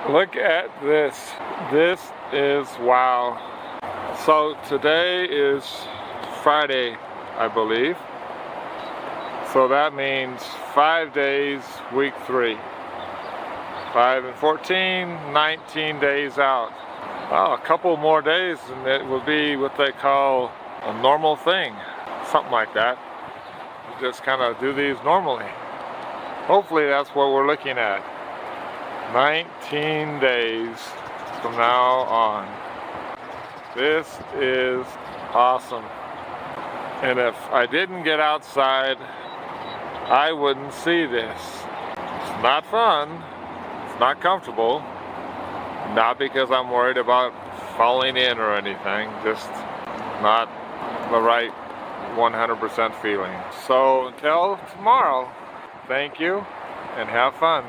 Look at this. This is wow. So today is Friday, I believe. So that means 5 days, week 3. 5 and 14, 19 days out. Oh, a couple more days and it will be what they call a normal thing. Something like that. You just kind of do these normally. Hopefully that's what we're looking at. 19 days from now on. This is awesome. And if I didn't get outside, I wouldn't see this. It's not fun. It's not comfortable. Not because I'm worried about falling in or anything. Just not the right 100% feeling. So until tomorrow, thank you and have fun.